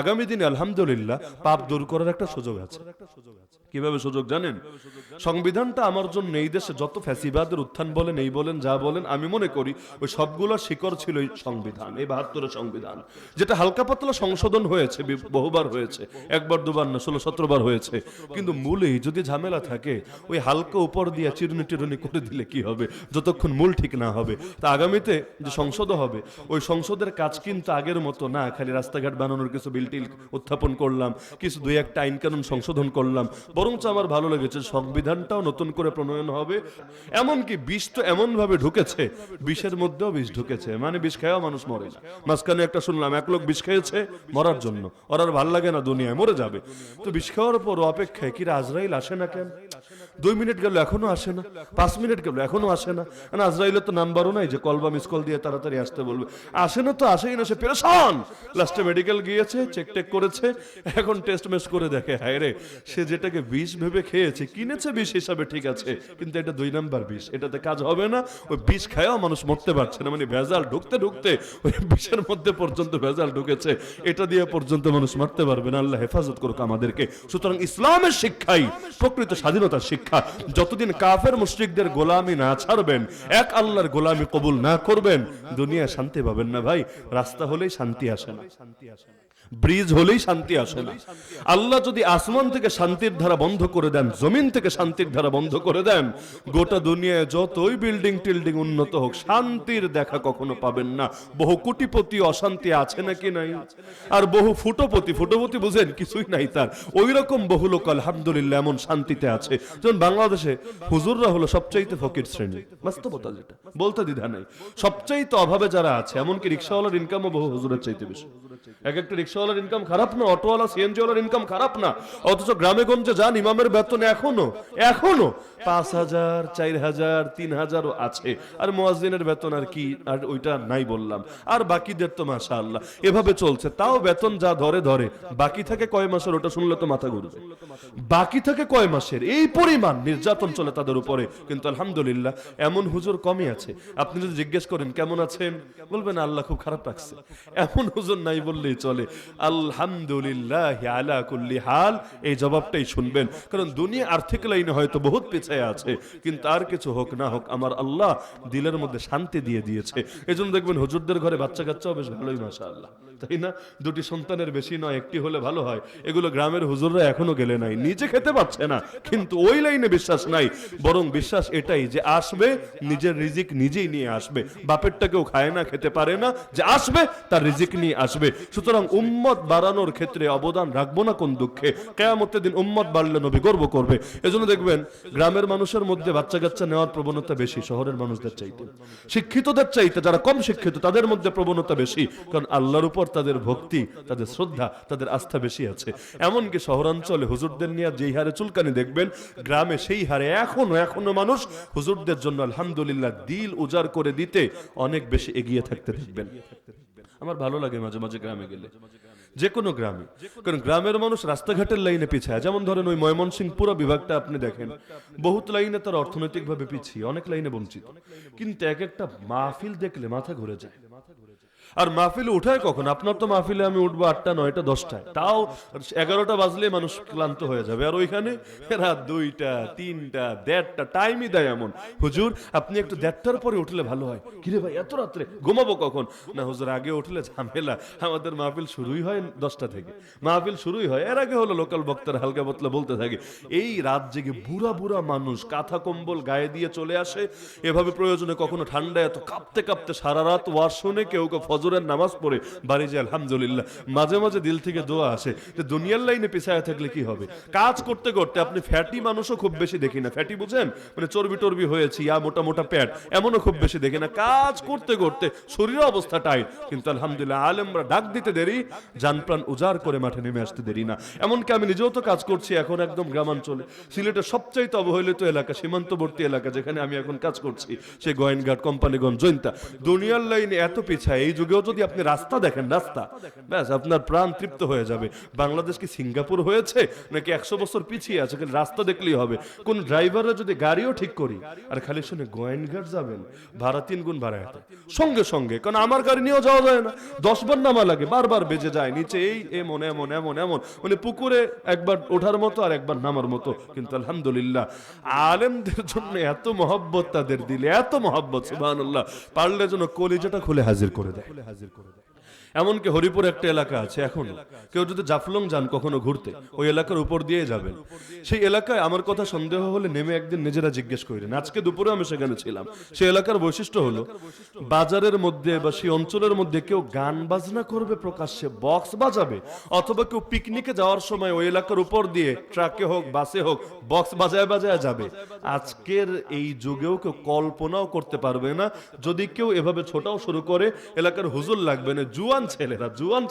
আগামী দিনে আলহামদুলিল্লাহ পাপ দূর করার একটা সুযোগ আছে। কিভাবে সুযোগ জানেন? সংবিধানটা আমার জন্য এই দেশে যত ফ্যাসিবাদের উত্থান বলেন, এই বলেন, যা বলেন, আমি মনে করি ওই সবগুলোর শিকড় ছিল এই সংবিধান, এই ৭২ সংবিধান, যেটা হালকা পাতলা সংশোধন হয়েছে, বহুবার হয়েছে, একবার দুবার না, ১৬-১৭ বার হয়েছে। কিন্তু মূলেই যদি ঝামেলা থাকে, ওই হালকা উপর দিয়ে চিরুনি টিরুনি করে দিলে কি হবে, যতক্ষণ মূল ঠিক না হবে। তা আগামীতে যে সংসদ হবে, ওই সংসদের কাজ কিন্তু আগের মতো না, খালি রাস্তাঘাট বানানোর কিছু বিল টিল উত্থাপন করলাম, কিছু দুই একটা আইন কানুন সংশোধন করলাম, বরঞ্চ আমার ভালো লেগেছে সংবিধানটাও নতুন করে প্রণয়ন হবে। এমনকি বিষ তো এমন ভাবে ঢুকেছে, বিষের মধ্যেও বিষ ঢুকেছে, মানে বিষ খাওয়া মানুষ মরে না। মাঝখানে একটা শুনলাম এক লোক বিষ খেয়েছে মরার জন্য, ওর আর ভাল লাগে না, দুনিয়ায় মরে যাবে। তো বিষ খাওয়ার পর অপেক্ষায় কিরা আজরাইল আসে না কেন? 2 মিনিট গেল এখনো আসে না, 5 মিনিট গেল এখনো আসে না। আজরাইলের তো নাম্বারও নাই যে কল বা মিস কল দিয়ে তাড়াতাড়ি আসতে বলবে। আসে না তো আসেই না, সে পেরেশান। লাস্টে মেডিকেল গিয়েছে, চেক টেক করেছে, এখন টেস্ট মেস করে দেখে, হায় রে, সে যেটাকে বিষ ভেবে খেয়েছে, কিনেছে বিষ হিসাবে ঠিক আছে, কিন্তু এটা 2 নাম্বার বিষ, এটাতে কাজ হবে না। ওই বিষ খায়ও মানুষ মরতে পারছে না, মানে ভেজাল ঢুকতে ঢুকতে ওই বিষের মধ্যে পর্যন্ত ভেজাল ঢুকেছে, এটা দিয়ে পর্যন্ত মানুষ মারতে পারবে না। আল্লাহ হেফাজত করুক আমাদেরকে। সুতরাং ইসলামের শিক্ষাই প্রকৃত স্বাধীনতার শিক্ষা। যতদিন কাফের মুশরিকদের গোলামি না ছাড়বেন, এক আল্লাহর গোলামি কবুল না করবেন, দুনিয়ায় শান্তি পাবেন না ভাই। রাস্তা হলেই শান্তি আসে না, ব্রিজ হলেই শান্তি আসে না। আল্লাহ যদি আসমান থেকে শান্তির ধারা বন্ধ করে দেন, জমিন থেকে শান্তির ধারা বন্ধ করে দেন, গোটা দুনিয়ায় যতই বিল্ডিং টিল্ডিং উন্নত হোক, শান্তির দেখা কখনো পাবেন না। বহু কোটিপতি অশান্তি আছে নাকি নাই? আর বহু ফুটোপতি, ফুটোপতি বুঝেন কিছুই নাই তার, ওই রকম বহু লোক আলহামদুলিল্লাহ এমন শান্তিতে আছে। যেমন বাংলাদেশে হুজুররা হলো সবচাইতে ফকির শ্রেণী, বাস্তবতা যেটা, বলতে দ্বিধা নাই। সবচাইতে অভাবে যারা আছে, এমনকি রিক্সাওয়ালার ইনকামও বহু হুজুরের চাইতে বেশি। এক একটা রিক্সাওয়ালার ইনকাম খারাপ না, অটোওয়ালা সিএনজিওয়ালার ইনকাম খারাপ না, অথচ গ্রামে গঞ্জে যান, ইমামের বেতন এখনো 5,000, 4,000, 3,000 আছে। আর মুয়াজ্জিনের বেতন আর কি, আর ওইটা নাই বললাম। আর বাকিদের তো মাশাআল্লাহ এভাবে চলছে, তাও বেতন যা ধরে ধরে, বাকি থাকে কয় মাসের, ওটা শুনলে তো মাথা ঘুরবে। বাকি থাকে কয় মাসের, এই পরিমাণ নির্যাতন চলে তাদের উপরে। কিন্তু আলহামদুলিল্লাহ এমন হুজুর কমই আছে। আপনি যদি জিজ্ঞেস করেন কেমন আছেন, বলবেন আল্লাহ খুব খারাপ রাখছে। এমন হুজুর নাই বললেই চলে। আলহামদুলিল্লাহ আলা কুল্লি হাল, এই জবাবটাই শুনবেন। কারণ দুনিয়া আর্থিক লাইনে হয়তো বহুত পিছায় আছে, কিন্তু আর কিছু হোক না হোক আমার আল্লাহ দিলের মধ্যে শান্তি দিয়ে দিয়েছে। এজন্য দেখবেন হুজুরদের ঘরে বাচ্চা কাচ্চাও বেশ ভালোই মাশাআল্লাহ, তাই না? 2টি সন্তানের বেশি নয়, একটি হলে ভালো হয়। এগুলো গ্রামের হুজুররা এখনো গেলে নাই, নিজে খেতে পারছে না, কিন্তু ওই লাইনে বিশ্বাস নাই। বরং বিশ্বাস এটাই যে আসবে, নিজের রিজিক নিজেই নিয়ে আসবে। বাপেরটা কেউ খায় না, খেতে পারে না, যে আসবে তার রিজিক নিয়ে আসবে। সুতরাং উম্মত বাড়ানোর ক্ষেত্রে অবদান রাখবো না কোন দুঃখে। কিয়ামতের দিন উম্মত বাড়লে নবী গর্ব করবে। এজন্য দেখবেন গ্রামের মানুষের মধ্যে বাচ্চা কাচ্চা নেওয়ার প্রবণতা বেশি শহরের মানুষদের চাইতে। শিক্ষিতদের চাইতে যারা কম শিক্ষিত তাদের মধ্যে প্রবণতা বেশি, কারণ আল্লাহর উপর তাদের ভক্তি, তাদের শ্রদ্ধা, তাদের আস্থা বেশি আছে। এমনকি শহরাঞ্চলে হুজুরদের নিয়ে যেই হারে চুলকানি দেখবেন, গ্রামে সেই হারে এখনো মানুষ হুজুরদের জন্য আলহামদুলিল্লাহ দিল উজাড় করে দিতে অনেক বেশি এগিয়ে থাকতে দেখবেন। আমার ভালো লাগে মাঝে মাঝে গ্রামে গেলে, যে কোনো গ্রামে। কারণ গ্রামের মানুষ রাস্তাঘাটের লাইনে পিছায়। যেমন ধরেন ওই ময়মনসিংহ পুরো বিভাগটা আপনি দেখেন, বহুত লাইনে তারা অর্থনৈতিকভাবে পিছিয়ে, অনেক লাইনে বঞ্চিত। কিন্তু এক একটা মাহফিল দেখলে মাথা ঘুরে যায়। আর মাহফিলে উঠায় কখন? আপনার তো মাহফিলে আমি উঠবো 8টা, 9টা, 10টায়, তাও 11টা বাজলে মানুষ ক্লান্ত হয়ে যাবে। আর ওইখানে রাত 2টা, 3টা, 1:30টা টাইমই দেয় এমন। হুজুর আপনি একটু 1:30টার পরে উঠলে ভালো হয়। কিরে ভাই এত রাত্রে ঘুমাবো কখন? না হুজুর আগে উঠলে ঝামেলা, আমাদের মাহফিল শুরুই হয় 10টা থেকে, মাহফিল শুরুই হয়, এর আগে হলো লোকাল বক্তারা হালকা পাতলা বলতে থাকে। এই রাত জেগে বুড়া বুড়া মানুষ কাঁথা কম্বল গায়ে দিয়ে চলে আসে, এভাবে প্রয়োজনে কখনো ঠান্ডায় এত কাঁপতে কাঁপতে সারা রাত ওয়াজ শুনে, কেউ ফজরের নামাজ পড়ে বাড়ি যায় আলহামদুলিল্লাহ। মাঝে মাঝে দিল থেকে দোয়া আসে যে দুনিয়ার লাইনে পিছায় থাকলে কি হবে। কাজ করতে করতে আপনি ফ্যাটি মানুষও খুব বেশি দেখি না, ফ্যাটি বুঝেন মানে চর্বি টর্বি হয়েছি, মোটা মোটা প্যাট, এমনও খুব বেশি দেখি না। কাজ করতে করতে শরীরের অবস্থা টাইট, কিন্তু আলহামদুলিল্লাহ আলেমরা ডাক দিতে দেরি, জান প্রাণ উজাড় করে মাঠে নেমে আসতে দেরি না। এমনকি আমি নিজেও তো কাজ করছি এখন একদম গ্রামাঞ্চলে, সিলেটের সবচাইতে অবহেলিত এলাকা, সীমান্তবর্তী এলাকা যেখানে আমি এখন কাজ করছি, সে গোয়েনঘাট, কোম্পানিগঞ্জ, জৈন্তা। দুনিয়ার লাইনে এত পিছায়, এই যুগে যুগেও যদি আপনি রাস্তা দেখেন, রাস্তা, ব্যাস আপনার প্রাণ তৃপ্ত হয়ে যাবে। বাংলাদেশ কি সিঙ্গাপুর হয়েছে নাকি 100 বছর পিছিয়ে আছে? খালি রাস্তা দেখলেই হবে। কোন ড্রাইভাররা যদি গাড়িও ঠিক করি, আর খালি শুনে গোয়েনঘাট যাবেন, ভাড়া 3 গুণ বাড়ায় সঙ্গে সঙ্গে। কারণ আমার গাড়ি নিয়েও যাওয়া যায় না, 10 বার নামা লাগে, বারবার বেজে যায় নিচে, এই এমন এমন এমন এমন, মানে পুকুরে একবার ওঠার মতো আর একবার নামার মতো। কিন্তু আলহামদুলিল্লাহ আলেমদের জন্য এত মহব্বত তাদের দিলে, এত মহব্বত, সুবহানাল্লাহ, পারলে যেন কলিজাটা খুলে হাজির করে দেয়। এমনকি হরিপুর একটা এলাকা আছে, এখন কেউ যদি জাফলং যান কখনো ঘুরতে, ওই এলাকার উপর দিয়ে যাবেন। সেই এলাকায় আমার কথা সন্দেহ হলে নেমে একদিন নিজেরা জিজ্ঞেস করেন। আজকে দুপুরে আমি সেখানে ছিলাম। সেই এলাকার বৈশিষ্ট্য হলো, বাজারের মধ্যে বা সেই অঞ্চলের মধ্যে কেউ গান বাজনা করবে প্রকাশ্যে, বক্স বাজাবে, অথবা কেউ পিকনিকে যাওয়ার সময় ওই এলাকার উপর দিয়ে ট্রাকে হোক বাসে হোক বক্স বাজায় বাজায় যাবে। আজকের এই যুগেও কেউ কল্পনাও করতে পারবে না। যদি কেউ এভাবে ছোটাও শুরু করে, এলাকার হুজুর লাগবে না, জুয়ান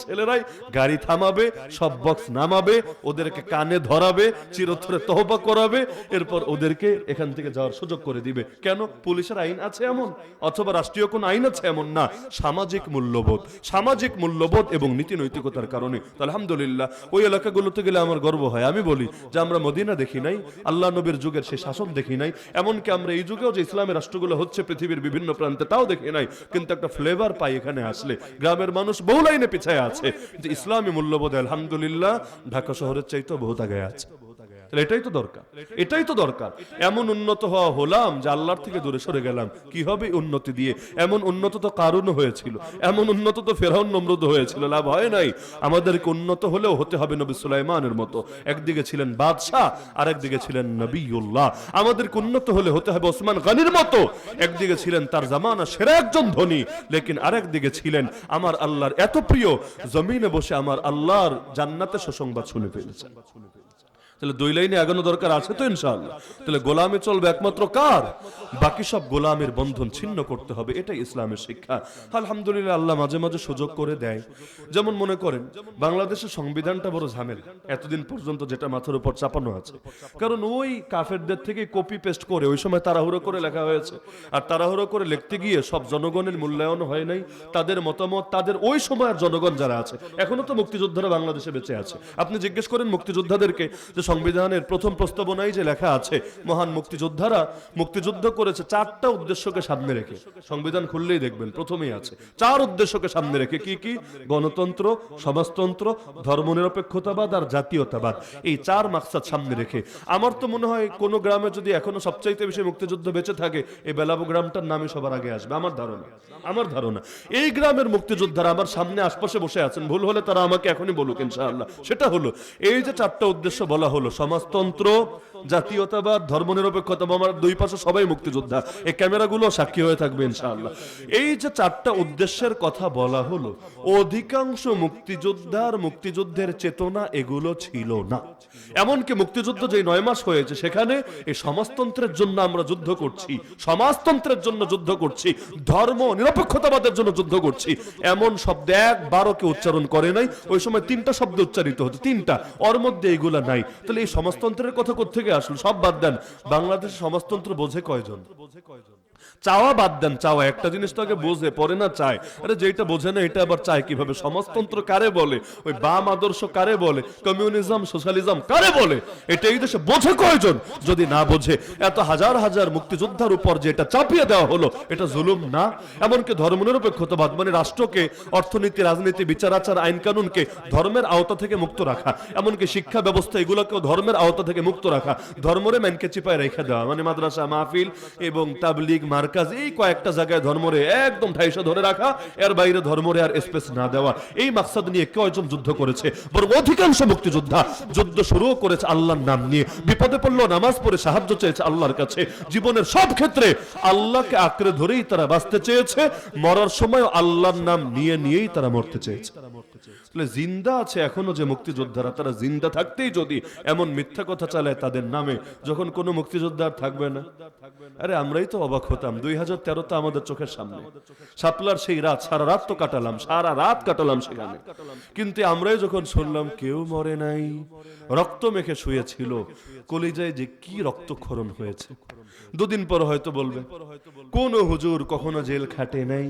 ছেলেরাই গাড়ি থামাবে, সব বক্স নামাবে, ওদেরকে কানে ধরাবে, চিরতরে তওবা করাবে, এরপর ওদেরকে এখান থেকে যাওয়ার সুযোগ করে দিবে। কেন? পুলিশের আইন আছে এমন, অথবা রাষ্ট্রীয় কোন আইন আছে এমন না, সামাজিক মূল্যবোধ এবং নীতি নৈতিকতার কারণে। তো আলহামদুলিল্লাহ ওই এলাকাগুলোতে গেলে আমার গর্ব হয়। আমি বলি যে আমরা মদিনা দেখি নাই, আল্লাহ নবীর যুগের সেই শাসন দেখি নাই, এমনকি আমরা এই যুগেও যে ইসলামের রাষ্ট্রগুলো হচ্ছে পৃথিবীর বিভিন্ন প্রান্তে তাও দেখি নাই, কিন্তু একটা ফ্লেভার পাই এখানে আসলে। গ্রামের মানুষ বহু লাইনে পিছায় আছে, কিন্তু ইসলামী মূল্যবোধে আলহামদুলিল্লাহ ঢাকা শহরের চাইতেও বহুত আগে আছে। এটাই তো দরকার। এমন উন্নত হওয়া হলাম যে আল্লাহর থেকে দূরে সরে গেলাম। কি হবে উন্নতি দিয়ে? এমন উন্নত তো কারুন হয়েছিল, এমন উন্নত তো ফেরাউন নমরুদ হয়েছিল, লাভ হয় নাই। আমাদেরকে উন্নত হলেও হতে হবে নবী সুলাইমানের মতো। একদিকে ছিলেন বাদশাহ, আর একদিকে ছিলেন নবীউল্লাহ। আমাদেরকে উন্নত হলে হতে হবে ওসমান গনির মতো। একদিকে ছিলেন তার জামানা সেরা একজন ধনী, লেকিন আরেকদিকে ছিলেন আমার আল্লাহর এত প্রিয়, জমিনে বসে আমার আল্লাহর জান্নাতের সুসংবাদ শুনে ফেলেছেন। তাহলে দুই লাইনে আগানো দরকার আছে তো ইনশাআল্লাহ। তাহলে গোলামি চলবে একমাত্র কার? বাকি সব গোলামের বন্ধন ছিন্ন করতে হবে, এটাই ইসলামের শিক্ষা। আলহামদুলিল্লাহ আল্লাহ মাঝে মাঝে সুযোগ করে দেয়। যেমন মনে করেন বাংলাদেশের সংবিধানটা বড় ঝামেলা এতদিন পর্যন্ত, যেটা মাথার উপর চাপানো আছে। কারণ ওই কাফেরদের থেকে কপি পেস্ট করে ওই সময় তাড়াহুড়ো করে লেখা হয়েছে, আর তাড়াহুড়ো করে লিখতে গিয়ে সব জনগণের মূল্যায়ন হয় নাই। তাদের মতামত, তাদের ওই সময়ের জনগণ যারা আছে, এখনো তো মুক্তিযোদ্ধারা বাংলাদেশে বেঁচে আছে। আপনি জিজ্ঞেস করেন মুক্তিযোদ্ধাদেরকে যে সংবিধানের প্রথম প্রস্তাবনায় যে লেখা আছে মহান মুক্তিযোদ্ধারা মুক্তিযুদ্ধ করেছে 4টা উদ্দেশ্যকে সামনে রেখে। সংবিধান খুললেই দেখবেন প্রথমেই আছে 4 উদ্দেশ্যকে সামনে রেখে। কি কি? গণতন্ত্র, সমাজতন্ত্র, ধর্মনিরপেক্ষতাবাদ আর জাতীয়তাবাদ। এই 4 মাকসাদ সামনে রেখে আমার তো মনে হয় কোন গ্রামে যদি এখনো সবচাইতে বেশি মুক্তিযুদ্ধ বেঁচে থাকে, এই বেলাবো গ্রামটার নামই সবার আগে আসবে। আমার ধারণা এই গ্রামের মুক্তিযোদ্ধারা আমার সামনে আশপাশে বসে আছেন, ভুল হলে তারা আমাকে এখনই বলুক ইনশাআল্লাহ। সেটা হলো এই যে 4টা উদ্দেশ্য বলা হলো, সমাজতন্ত্র, জাতীয়তাবাদ, ধর্মনিরপেক্ষতা, আমার দুই পাশে সবাই মুক্তিযোদ্ধা, এই ক্যামেরাগুলো সাক্ষী হয়ে থাকবে ইনশাআল্লাহ। এই যে 4টা উদ্দেশ্যের কথা বলা হলো, অধিকাংশ মুক্তিযুদ্ধের চেতনা এগুলো ছিল না। এমনকি মুক্তিযুদ্ধ যে 9 মাস হয়েছে সেখানে এই সমাজতন্ত্রের জন্য আমরা যুদ্ধ করছি, সমাজতন্ত্রের জন্য যুদ্ধ করছি, ধর্ম নিরপেক্ষতাবাদের জন্য যুদ্ধ করছি, এমন শব্দ একবারও কেউ উচ্চারণ করে নাই। ওই সময় 3টা শব্দ উচ্চারিত হতো, 3টা, ওর মধ্যে এইগুলা নাই। তাহলে এই সমাজতন্ত্রের কথা কোত্থেকে আসলো? সব বাদ দেন, বাংলাদেশ সমাজতন্ত্র বোঝে কয়জন? চাওয়া বাদ দেন, চাওয়া একটা জিনিস তো আগে বোঝে পরে না চায়। আরে যেটা বোঝে না এটা আবার চায় কিভাবে? সমাজতন্ত্র কারে বলে? ওই বাম আদর্শ কারে বলে? কমিউনিজম, সোশ্যালিজম কারে বলে? এটা এই দেশে বোঝে কয়জন? যদি না বোঝে, এত হাজার হাজার মুক্তিযোদ্ধার উপর যে এটা চাপিয়ে দেওয়া হলো, এটা জুলুম না? এমনকি ধর্মনিরপেক্ষতাবাদ মানে রাষ্ট্রকে, অর্থনীতি, রাজনীতি, বিচার আচার, আইন কানুনকে ধর্মের আওতা থেকে মুক্ত রাখা, এমনকি শিক্ষা ব্যবস্থা এগুলোকেও ধর্মের আওতা থেকে মুক্ত রাখা, ধর্মরে ম্যানকে চিপায় রেখে দেওয়া, মানে মাদ্রাসা, মাহফিল এবং তাবলিগ, মার্কাজ, এই কয়েকটা জায়গায় ধর্মরে একদম ঠাইসা ধরে রাখা, এর বাইরে ধর্মরে আর স্পেস না দেওয়া। এই মাকসাদ নিয়ে কয়জন যুদ্ধ করেছে? বরং অধিকাংশ মুক্তিযোদ্ধা যুদ্ধ শুরুও করেছে আল্লাহর নাম নিয়ে, বিপদে পড়লো নামাজ পড়ে সাহায্য চেয়েছে আল্লাহর কাছে, জীবনের সব ক্ষেত্রে আল্লাহকে আঁকড়ে ধরেই তারা বাঁচতে চেয়েছে, মরার সময় আল্লাহর নাম নিয়েই তারা মরতে চেয়েছে। জিন্দা আছে এখনো যে মুক্তিযোদ্ধারা, তারা জিন্দা থাকতেই যদি এমন মিথ্যা কথা চালায় তাদের নামে, যখন কোনো মুক্তিযোদ্ধা থাকবে না, আরে আমরাই তো অবাক হতাম। 2013 তো আমাদের চোখের সামনে শাপলার সেই রাত, সারা রাত কাটালাম সেখানে, কিন্তু আমরাই যখন শুনলাম কেউ মরে নাই, রক্ত মেখে শুয়েছিল, কলিজায় যে কি রক্তক্ষরণ হয়েছে। দুদিন পর হয়তো বলবে কোন হুজুর কখনো জেল খাটে নাই,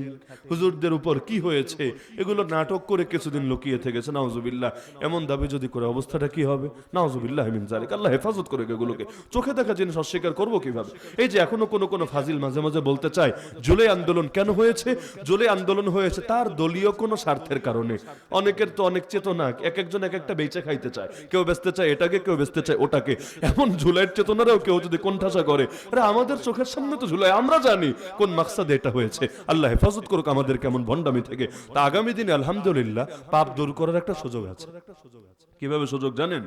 হুজুরদের উপর কি হয়েছে, এগুলো নাটক করে কিছুদিন লুকিয়ে থেকেছে। নাউজুবিল্লাহ, এমন দাবি যদি করে অবস্থাটা কি হবে? নাউজুবিল্লাহ মিন যালিক, আল্লাহ হেফাজত করে এগুলোকে। চোখে দেখা জিনিস অস্বীকার করবো কিভাবে? এই যে এখনো কোন ফাজিল মাঝে মাঝে বলতে চায় জুলাই আন্দোলন কেন হয়েছে? জুলাই আন্দোলন হয়েছে তার দলীয় কোনো স্বার্থের কারণে। অনেকের তো অনেক চেতনা, এক একজন এক একটা বেচে খাইতে চায়, কেউ বেচতে চায় এটাকে, কেউ বেচতে চায় ওটাকে। এমন জুলাইয়ের চেতনারাও কেউ যদি কোণঠাসা করে, আরে আমাদের চোখের সামনে তো জুলাই, আমরা জানি কোন মাকসাদে এটা হয়েছে। আল্লাহ হেফাজত করুক আমাদের কেমন ভণ্ডামি থেকে। তা আগামী দিনে আলহামদুলিল্লাহ পাপ দূর করার একটা সুযোগ আছে। কিভাবে সুযোগ জানেন?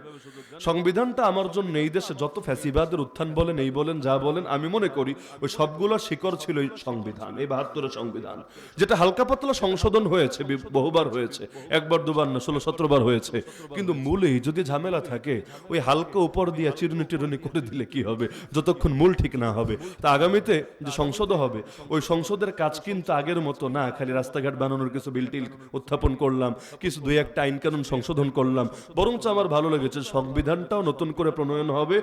সংবিধানটা আমার জন্য এই দেশে যত ফ্যাসিবাদের উত্থান বলেন, এই বলেন, যা বলেন, আমি মনে করি ওই সবগুলোর শিকড় ছিল এই সংবিধান, এই ৭২ সংবিধান, যেটা হালকা পাতলা সংশোধন হয়েছে, বহুবার হয়েছে, একবার দুবার না ১৬-১৭ বার হয়েছে। কিন্তু মূলেই যদি ঝামেলা থাকে, ওই হালকা উপর দিয়ে চিরুনি টিরুনি করে দিলে কি হবে, যতক্ষণ মূল ঠিক না হবে। তা আগামীতে যে সংসদ হবে, ওই সংসদের কাজ কিন্তু আগের মতো না, খালি রাস্তাঘাট বানানোর কিছু বিল টিল উত্থাপন করলাম, কিছু দুই একটা আইন কানুন সংশোধন করলাম। বরঞ্চ আমার ভালো লেগেছে সংবিধানটাও নতুন করে প্রণয়ন হবে।